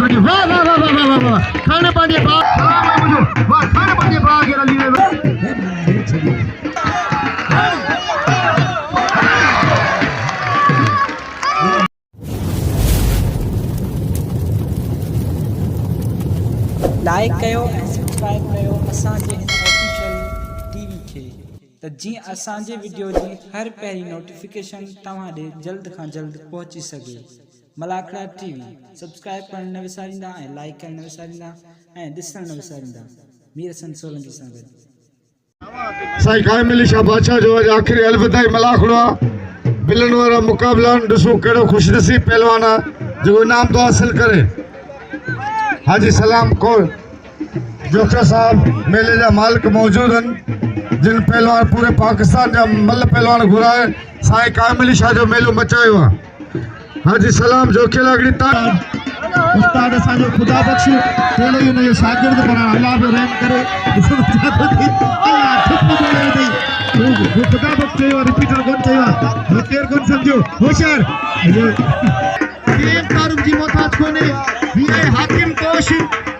लगे वाह वाह वाह वाह वाह वाह खाने पानी वाह खाने पानी वाह के रली में लाइक कयो ऐं सब्सक्राइब कयो असांजे हिन ऑफिशियल टीवी खे त जीअं असांजे वीडियो जी हर पहिरीं नोटिफिकेशन तव्हां ॾे जल्द खां जल्द पहुची सघे। मलाखड़ा टीवी सब्सक्राइब करण न विसारींदा ऐं लाइक करण न विसारींदा ऐं ॾिसण न विसारींदा। मीर हसन सोलंकी सां गॾु साईं कायम अली शाह बादशाह जो अॼु आख़िरी अलविदाई मलाखड़ा मिलण वारा मुक़ाबला ॾिसो कहिड़ो ख़ुशनसीब पहलवान आहे जेको इनाम थो हासिल करे। हाजी सलाम कौर जोखा साहब मेले जा मालिक मौजूद हैं जिन पहलवान पूरे पाकिस्तान जा मल पहलवान घुराए साईं कायम अली शाह जो मेलो मचायो आहे। हाजी सलाम जोखे लागड़ी उस्ताद असांजो खुदा बख्श तेले हुन जो शागिर्द पर अल्लाह जो रहम करे अल्लाह ठुक दे खुदा बख्श चयो रिपीटर कोन चयो केर कोन समझो होशियार टीम तारुफ जी मोहताज कोने ये हाकिम कोश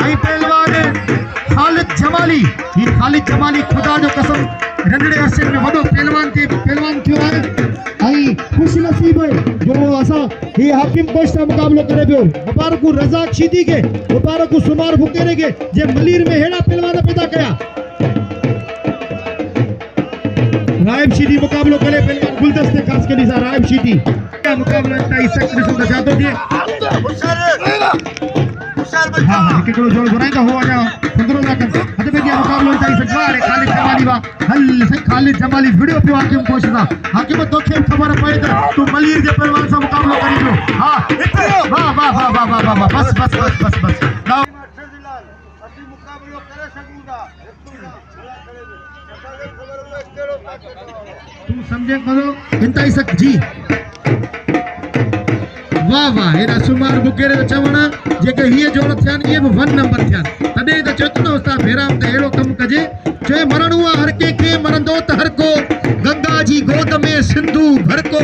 आई पहलवान खालिद जमाली ये खालिद जमाली खुदा जो कसम रंगड़े अरसे में वडो पहलवान थियो है आई खुश नसीब है जो असा ये हाकिम कोश से मुकाबलो करे पियो। मुबारक रज़ाक शीदी के मुबारक सुमार फुकेरे के जे मलीर में हेड़ा पहलवान पैदा कया। राइब शीदी मुकाबलो करे पहलवान गुलदस्ते खास के निसा राइब शीदी मुकाबला ताई सक्सेस हो जातो दिए हां हां केकड़ो जोड़ बनाएगा हो जा 15 लाख हद में दिया मुकाबला ताई सकवार खालिद जमाली वा हल से खालिद जमाली वीडियो पे हाकिम कोशिश हाकिम तो के खबर पए तू मलीर के पहलवान से मुकाबला करियो। हां वाह वाह वाह वाह वाह वाह बस बस बस बस बस असली मुकाबला करे सकूंगा तू समझे करो इंतई सक जी वाह वाह एरा सुमार बुकेरे चवना जेके हिए जोड़ थियन ये 1 नंबर थियन तडे त चतनो उस्ताद भेराम ते एड़ो कम कजे जे मरण हुआ हर के मरंदो त हर को गंगा जी गोद में सिंधु भर को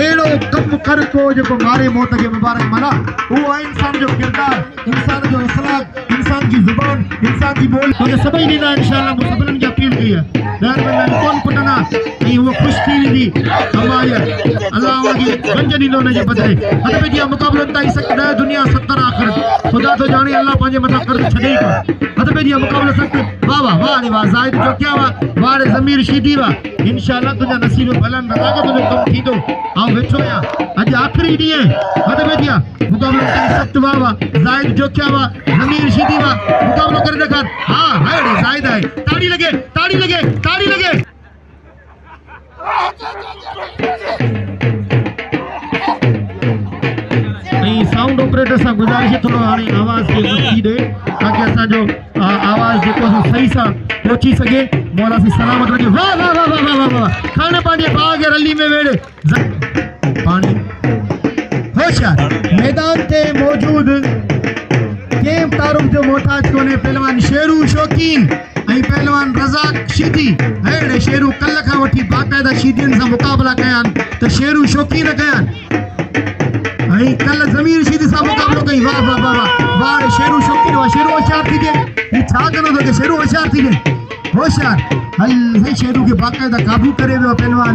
एड़ो कम कर को जेको मारे मौत के मुबारक मना वो इंसान जो किरदार इंसान जो अखलाक इंसान की जुबान इंसान की बोल तो सभी नीदा इंशाल्लाह मुसबलन की अपील की है दर में कौन पुटना नहीं वो खुश थी दी हमाया अल्लाह वागी गंजनी नो ने बदले हद में दिया मुकाबला ताई सकता है दुनिया 70 आखिर खुदा तो जाने अल्लाह पांजे मत कर छदे का हद में दिया मुकाबला सकते वाह वाह वाह रे वाह जाहिद जो क्या वाह रे जमीर शीदी वाह इंशाल्लाह तुझा नसीब भलन रहा के तुझे कम थी दो आ बैठो या आज आखिरी दी है हद में दिया मुकाबला ताई सकत वाह वाह जाहिद जो क्या वाह जमीर शीदी वाह मुकाबला कर देखा हां है रे जाहिद है ताड़ी लगे ताड़ी लगे ताड़ी लगे साउंड ऑपरेटर से गुजारिश है थोड़ा हाने आवाज के मस्ती दे ताकि असा जो आवाज जेको सही सा पहुंची सके मौला से सलामत रखे। वाह वाह वाह वाह वाह वाह खाने पानी बाग रली में वेड़े पानी होशियार मैदान ते मौजूद गेम तारुफ जो मोहताज कोने पहलवान शेरू शौकीन आई पहलवान रज़ाक शीदी हेड़े शेरू कल का वठी बाकायदा शीदियन से मुकाबला कयान तो शेरू शौकीन कयान आई कल जमीर शीदी सा मुकाबलो कई वाह वाह वाह वाह शेरू शौकीन वा शेरू होशियार थी जे ये छा कनो तो शेरू होशियार थी जे होशियार हल है शेरू के बाकायदा काबू करे वो पहलवान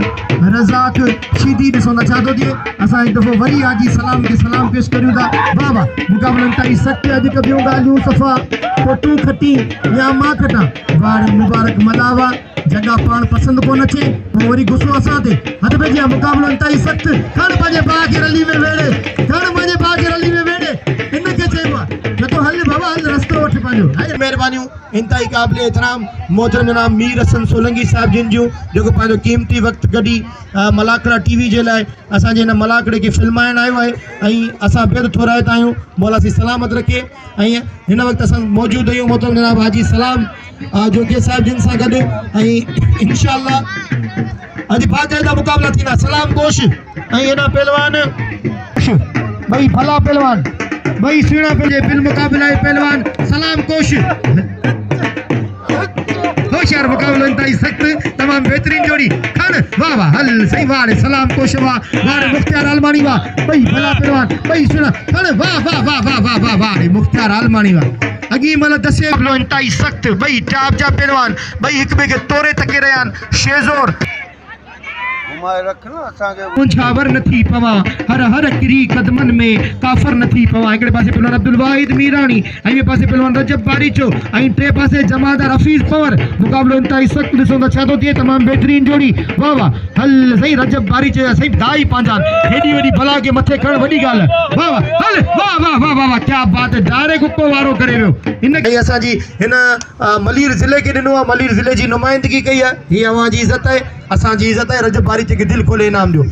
रज़ाक शीदी दिसो न चाहतो दिए असा एक दफो वरी आजी सलाम के सलाम पेश करियो दा वाह वाह मुकाबला ताई सत्य अज कबियो गालियो सफा तो तू खटी या मां खटा वार मुबारक मलावा जगह पान पसंद को नचे वरी गुस्सो असा ते हद पे दिया मुकाबला ताई सख्त खण पाजे बाग रली में वेड़े खण पाजे बाग रली में वेड़े इन के चेबा तो हल बाबा हल रास्ता उठ पाजो हाय मेहरबानियों इंतई काबिल एहतराम मोहतरम जनाब मीर हसन सोलंकी साहब जिन जो जो पाजो कीमती वक्त गडी मलाखड़ा टीवी जे लाए असा जे न मलाखड़े के फिल्मायन आयो है आई असा बेद थोरायत आयो मौला सी सलामत रखे आई इन वक्त असा मौजूद आयो मोहतरम जनाब हाजी सलाम जो के साहब जिन सा गड आई इंशाल्लाह आज बाकायदा मुकाबला थीना सलाम कोश आई एना पहलवान भाई भला पहलवान भाई सीना पे बिल मुकाबला पहलवान सलाम कोश होशियार मुकाबला इंतई सख्त तमाम बेहतरीन जोड़ी खन वाह वाह हल सही वाह सलाम कोशवा वाह मुख्तियार आलमानी वाह भाई भला पहलवान भाई सुना खन वाह वाह वाह वाह वाह वाह वाह मुख्तियार आलमानी वाह अगी मल दसे लो इंतई सख्त भाई टाप जा पहलवान भाई एक बे के तोरे तके रहन शेजोर मुंझावर नथी पवा हर हर किरी कदमन में काफर नथी पवा एकड़े पासे पहलवान अब्दुल वाहिद मीरानी ऐं पासे पहलवान रजब बारीचो ऐं टे पासे जमादार हफीज पवर मुकाबलो इंतई सख्त ॾिसो त छा थो थिए तमाम बेहतरीन जोड़ी वाह वाह हल सही रजब बारीचो सही दाई पांजान हेडी वडी भला के मथे खण वडी गाल वाह वाह हल वाह वाह वाह वाह क्या बात है डायरेक्ट उको वारो करे वियो इन असा जी हिन मलीर जिले के दिनो मलीर जिले जी नुमाइंदगी कई है ही अवां जी इज्जत है असां जी इज्जत है रजब बारी के दिल खोले इनाम दियो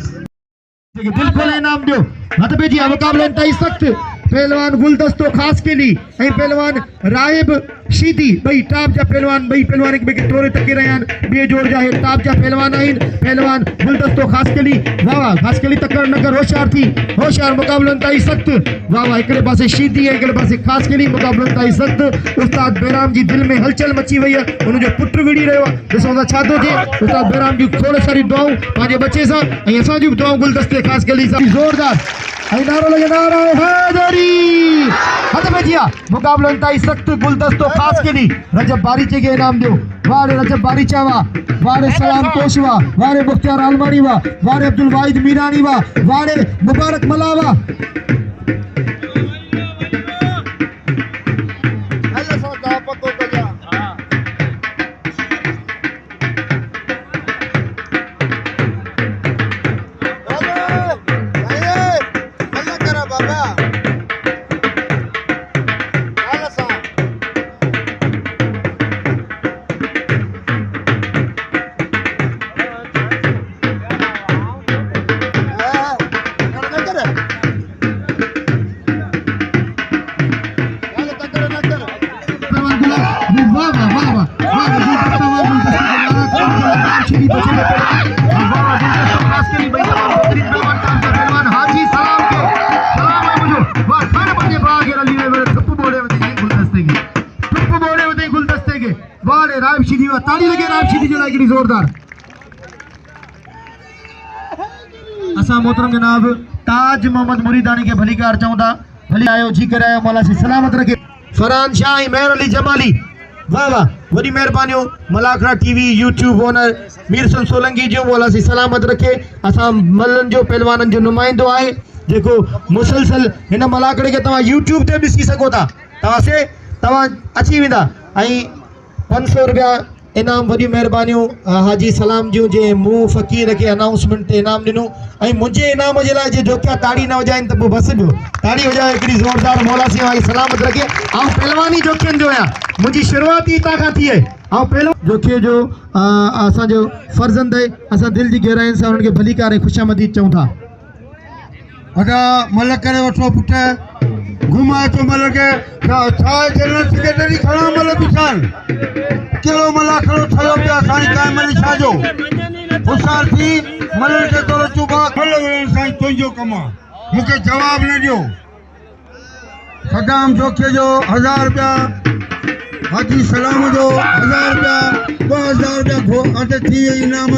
दिल खोले इनाम दियो हथ पे जी मुकाबले इंतई सख्त पहलवान गुलदस्तो खास के लिए पहलवान राहिब शीदी भाई टाप जा पहलवान भाई पहलवान एक के तोरे तके रहन बे जोड़ जा है टाप जा पहलवान आइन पहलवान गुलदस्तो खास के लिए वाह वाह खास के लिए तकर नगर होशियार थी होशियार मुकाबलो इंतई सख्त वाह वाह एकड़े पासे शीदी है एकड़े पासे खास के लिए मुकाबलो इंतई सख्त उस्ताद बेराम जी दिल में हलचल मची वई है उन जो पुत्र विड़ी रहो दिसो ता छा थो थे उस्ताद बेराम जी थोड़े सारी दुआऊं पांजे बच्चे सा ऐं असां जी दुआऊं गुलदस्ते खास के लिए जोरदार ऐं नारो लगे नारा हैदरी हथ में जिया मुकाबलो इंतई सख्त गुलदस्तो खास के लिए रजब बारीचे के इनाम दो वारे रजब बारीचा वारे सलाम कोशवा वारे मुख्तियार आलमानी वारे अब्दुल वाहिद मीरानी वारे मुबारक मलावा ताली लगे राइब शीदी जो लाइक जोरदार असा मोहतरम जनाब ताज मोहम्मद मुरीदानी के भलीकार चाहूंदा भली आयो जी कर आयो मौला से सलामत रखे फरहान शाह मेहर अली जमाली वाह वाह वडी मेहरबानियों Malakhra TV YouTube owner मीरसन Solanki जो मौला से सलामत रखे असा मल्लन जो पहलवानन जो नुमाइंदो आए जेको मुसलसल हिन मलाखड़े के तवा यूट्यूब ते ॾिसी सको था तवा अची वेंदा ऐं 500 रुपया इनाम वही मेहरबानियों हाजी सलाम जो जे मुँह फ़कीर के अनाउंसमेंट ते इनाम दिनों ऐं मुझे इनाम जे लाइ जे जो क्या ताड़ी न वजाइन तो बस पियो ताड़ी वजाए हिकिड़ी ज़ोरदार मौला से वाली सलामत रखे ऐं पहलवानी जोखियन जो आहियां मुंहिंजी शुरूआती हितां खां थी आहे ऐं पहलवान जोखिए जो असांजो फर्ज़ंद आहे असां दिलि जी गहराइनि सां उन्हनि खे भलीकार ऐं ख़ुशामदीद चऊं था वॾा मल करे वठो पुट घुमाए तो मल के छा जनरल सेक्रेटरी खड़ा मल पिछान केड़ो मला खड़ो ठयो पिया साईं काई मनी छाजो होशियार थी मल के तोरो चुबा खड़ साईं तुंहिंजो कम आहे मूंखे जवाब न ॾियो सदाम जोखे जो 1000 रुपया हाजी सलाम जो 1000 रुपया 2000 रुपया अटे थी इनाम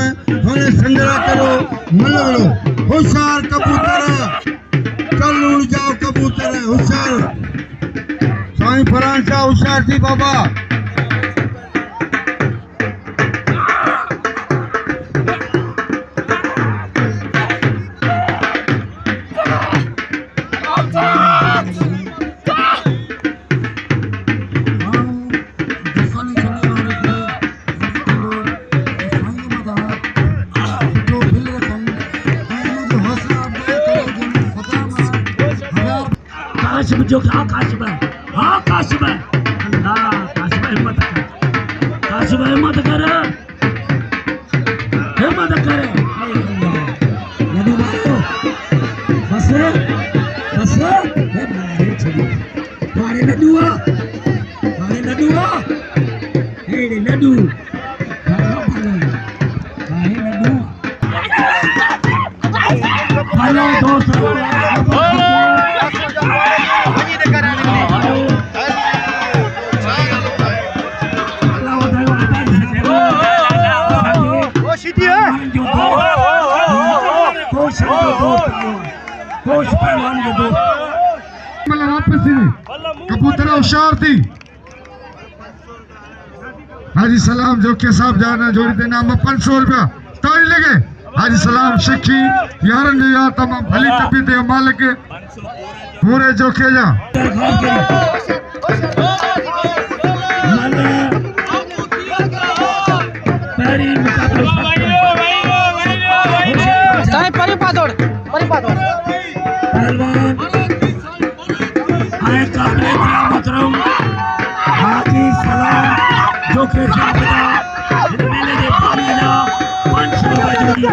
हाणे संदरा करो मल वड़ो होशियार कबूतर कल उड़ जाओ कबूतर होशियार साईं फरहान शाह होशियार थी बाबा जो आकाश में अल्लाह आकाश में हिम्मत कर नदी बस बस मारे लड्डुआ हे लड्डू हेलो दोस्तों पहलवान के दो मतलब वापस ही कबूतर होशियार थी हाजी सलाम जोके साहब जाना जोड़ी दे नाम 500 रुपया ताली लगे हाजी सलाम शिखी यारन जो यार तमाम भली तबीयत है मालिक पूरे जोके जा पहलवान आए काबले मोहतरम हाजी सलाम जो के साथ इन मेले दे पानी ना 500 रुपए जोड़ी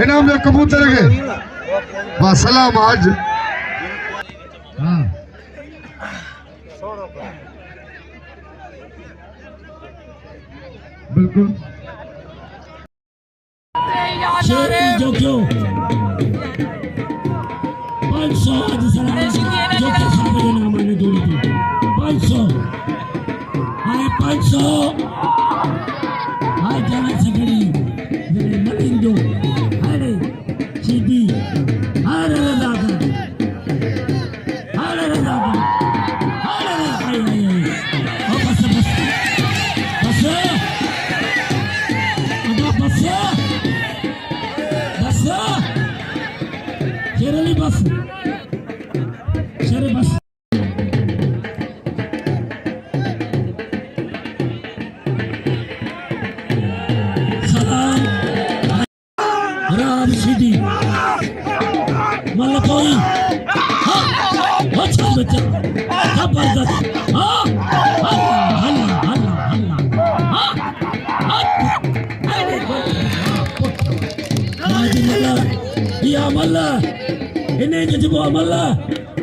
इनाम में कबूतर के वाह सलाम आज हाँ बिल्कुल जो क्यों 500 आज सलाम जो के साथ नाम मैंने जोड़ी थी 500 आए 500 आए जाना सकड़ी मेरे मलिंदो अरे सीधी अरे दादा अरे आई बस शेरली बस शेर बस सीधी मतलब कोई अच्छा बच्चा जबरदस्त हल्ला या मल्ला इन्हें जब मल्ला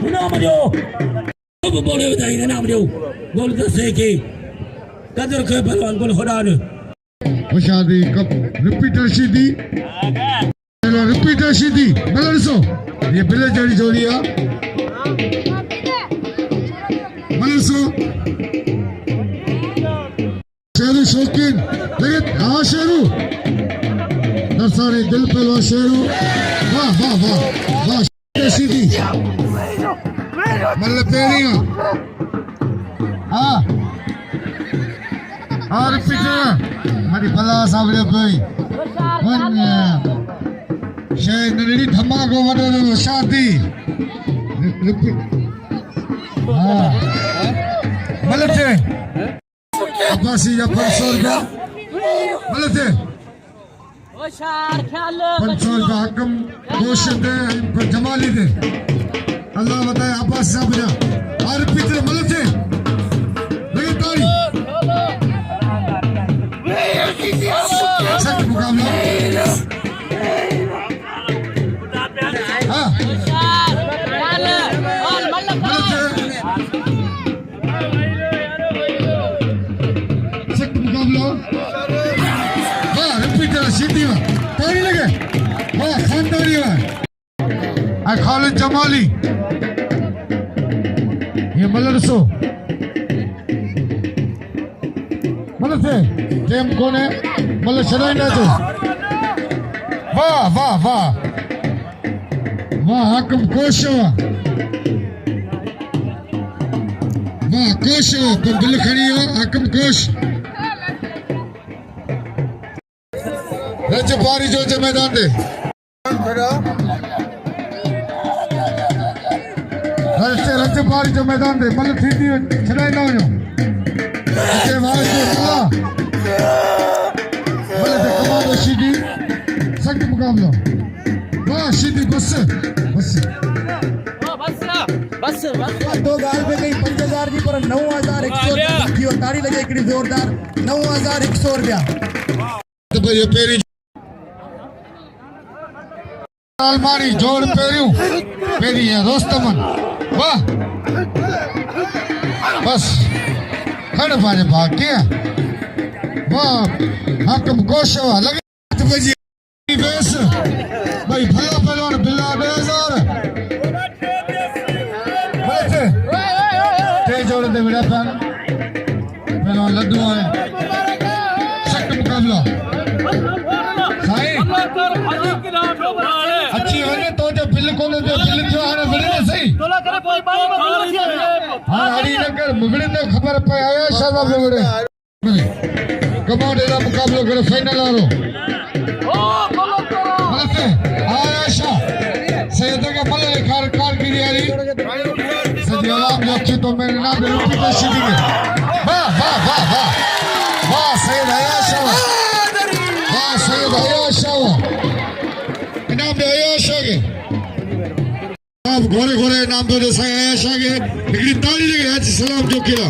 इनाम जो अब बोले बताइए इनाम जो बोल तो से के कदर के भगवान को खुदा ने शादी कब रिपीटर सीधी चलो रिपीटर सीधी बलर सो ये बिले जोड़ी जोड़िया बलर सो शेरू शौकीन लेकिन हाँ शेरू नरसारी दिल पे लो शेरू वाह वाह वाह वाह सीधी मतलब पेरिया हाँ और रिपीटर हमारी भला सामने कोई शायद नरेडी धमाको वडो शादी हाँ मतलब थे अब्बासी या 500 रुपया मतलब थे 500 रुपया हकम गोश्त दे जमाली दे अल्लाह बताए अब्बास साहब जा और रिपीटर मतलब थे लेकिन ताली सख्त मुकाबला हाँ सख्त मुकाबला हाँ रिपीटर सीधी में ताली लगे हाँ खानदानी में खालिद जमाली ये मलरसो मतलब थे टेम कौन है मतलब शराइना तो वाह वाह वाह वाह हकम कोशो वाह कोशो तुम दिल खड़ी हो हकम कोश रजबारी जो मैदान दे रजबारी जो मैदान दे मतलब थी शराइना हो अच्छे वाले से मतलब कमाल सीधी सख्त मुकाबला वाह सीधी बस दो गाल पे गई 5000 जी पर 9100 ताड़ी लगे हिकिड़ी जोरदार 9100 रुपया अलमारी जोड़ पेरियूं पेरी है रोस्तमन वाह बस खड़ पाजे भाग के वाह हकम कोशवा लगे बजी बेस भाई भला पहलवान बिल्ला 2000 बचे ते जोड़ दे मेरा पहलवान लड्डू है सख्त मुकाबला अच्छी वने तो जो बिल को जो बिल जो आने बड़े सही तोला करे कोई बारे में नहीं है हां हरी नगर मुगड़े ने खबर पे आया शाबाश मुगड़े कमांडर का मुकाबला करे फाइनल आ रो ओ बोलो करो आयशा सैयद का मल्ल कार कारगिरी आली सदियालाम जो तो मेरे नाम पे रुकी तो सीधी वाह वाह वाह वाह वाह सैयद आयशा वाह सैयद आयशा नाम दे आयशा के आप घोड़े घोड़े नाम दे आयशा के हिकड़ी ताली लगे आज सलाम जो किया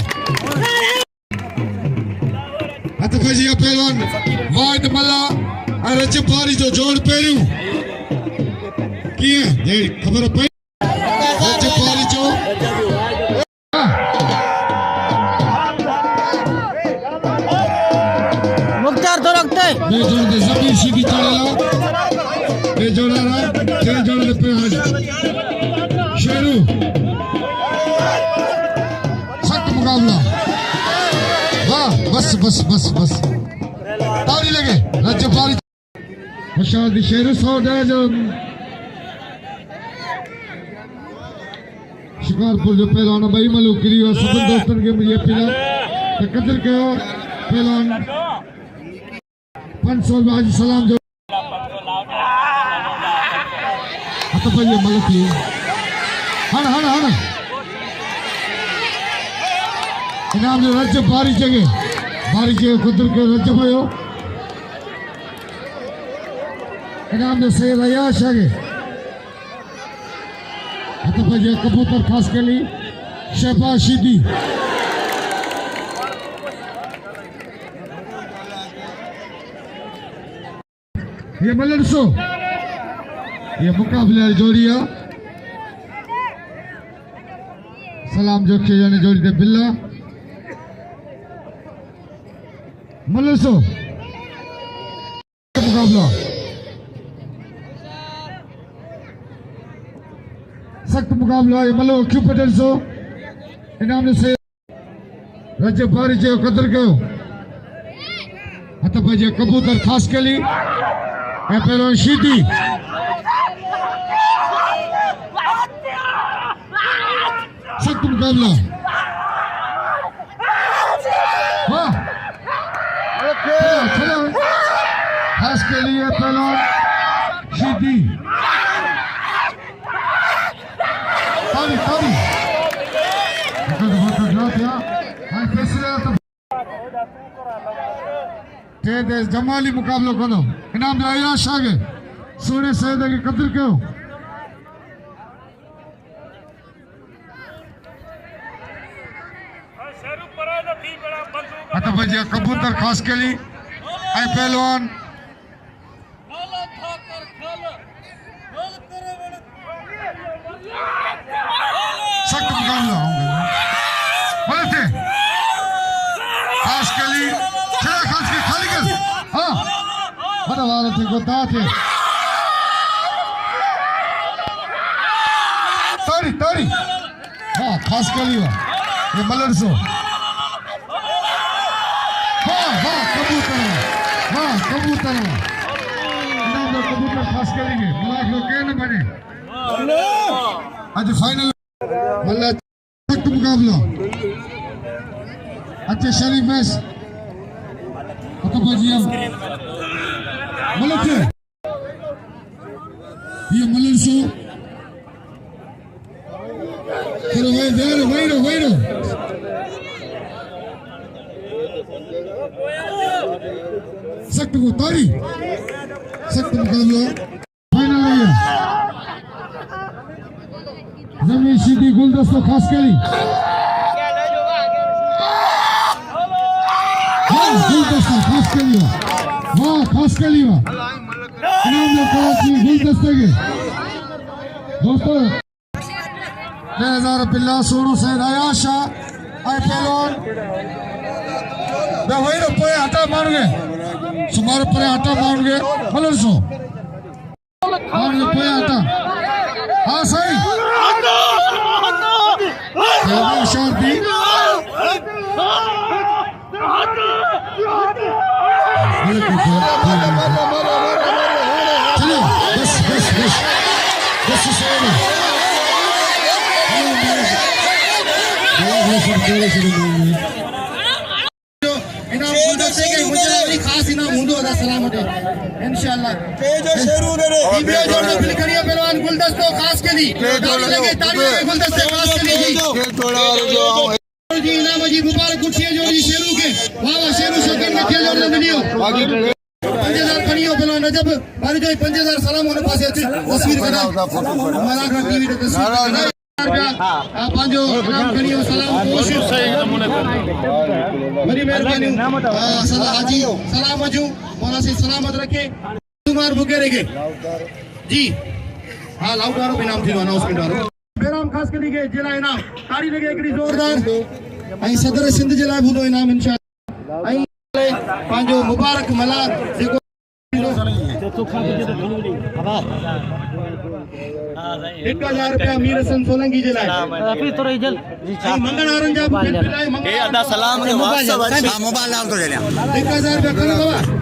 हथ भजिया पहलवान वाहिद मल्ला रज पारी जो जोड़ पेरियूं किए ये खबर पई रज पारी जो मुख्तार तो रखते ये जोड़ दे जमीन सीधी चढ़ेला ये जोड़ा रहा ये जोड़ दे पे आज शेरू सख्त मुकाबला वाह बस बस बस बस ताली लगे रज पारी खुशहाल दी शेरू सौदा जो शिकारपुर जो पहलवान भाई मलूकरी और सब दोस्तों के मुझे पिला तो कदर के पहलवान 500 आज सलाम जो तो भाई मलूकरी हन हन हन इनाम जो रज बारी जगह कदर के रज भयो इनाम जो सैयद अयाश आगे तो भाई कबूतर खास के लिए शहबाज शीदी ये मलरसो ये मुकाबले जोड़िया सलाम जो के जाने जोड़ी दे बिल्ला मलरसो मुकाबला सख्त मुकाबला है मलो क्यूपिटर सो इनाम से रज बारी जो कदर कयो हथ भजे कबूतर खास के लिए ए पहलवान शीदी सख्त मुकाबला वाह चलो खास के लिए पहलवान शीदी ताली ताली ते जमाली मुकाबलो करो इनाम जो अयाश आगे सोने सैयद की कदर कयो हथ भजिया कबूतर खास के लिए ऐं पहलवान सख्त मुकाबला होगा बोलते खास के लिए चला खास के खाली कर हाँ बड़ा वाला थे को दाते तारी तारी हाँ खास के लिए ये मलरसो वाह वाह कबूतर इनाम दो कबूतर खास के लिए मलाक लोग कहने बने आज फाइनल मल्ला सख्त मुकाबला अच्छे शरीफ मैच तो भजिया मलक ये मलरसो चलो वही सख्त को तारी सख्त मुकाबला फाइनल है जमीन सीधी गुलदस्ता खास के लिए गुलदस्ता खास के लिए वाह खास के लिए इनाम कराची गुलदस्ते के दोस्तों 2000 बिल्ला सोनू से नया शाह आई पहलवान मैं वही रुपये आटा मारूंगे सुमार पर आटा मारूंगे बोलो सो मारूंगे पे आटा हाँ सही शांति चलो बस बस बस बस खास इनाम हूंदो सलामत इंशाल्लाह पहलवान गुलदस्तो खास के दी गुलदस्ते खास के दी जी इनाम जी मुबारक कुर्सी जो जी शेरू के वाह वाह शेरू शौकीन में खेल और मिलियो 5000 खनियो पहलवान रजब बारी जो 5000 सलाम होने पासे तस्वीर करा हमारा टीवी पे तस्वीर पांचो नाम खनियो सलाम कोशिश सही नमूने बड़ी मेहरबानी सदा हाजी सलाम अजू मौला से सलामत रखे तुम्हार भूखे रखे जी हां लाउड वारो भी नाम थी अनाउंसमेंट वारो बेराम खास के लिए जिला इनाम ताड़ी लगे एकड़ी जोरदार आई सदर सिंध जिला बुदो इनाम इंशाअल्लाह आई पांचो मुबारक मला जेको 1000 रुपया मीर हसन सोलंकी जे लाए अभी तो रही जल मंगल आरन जा ए अदा सलाम के वास्ते मोबाइल नाम तो ले 1000 रुपया खन बाबा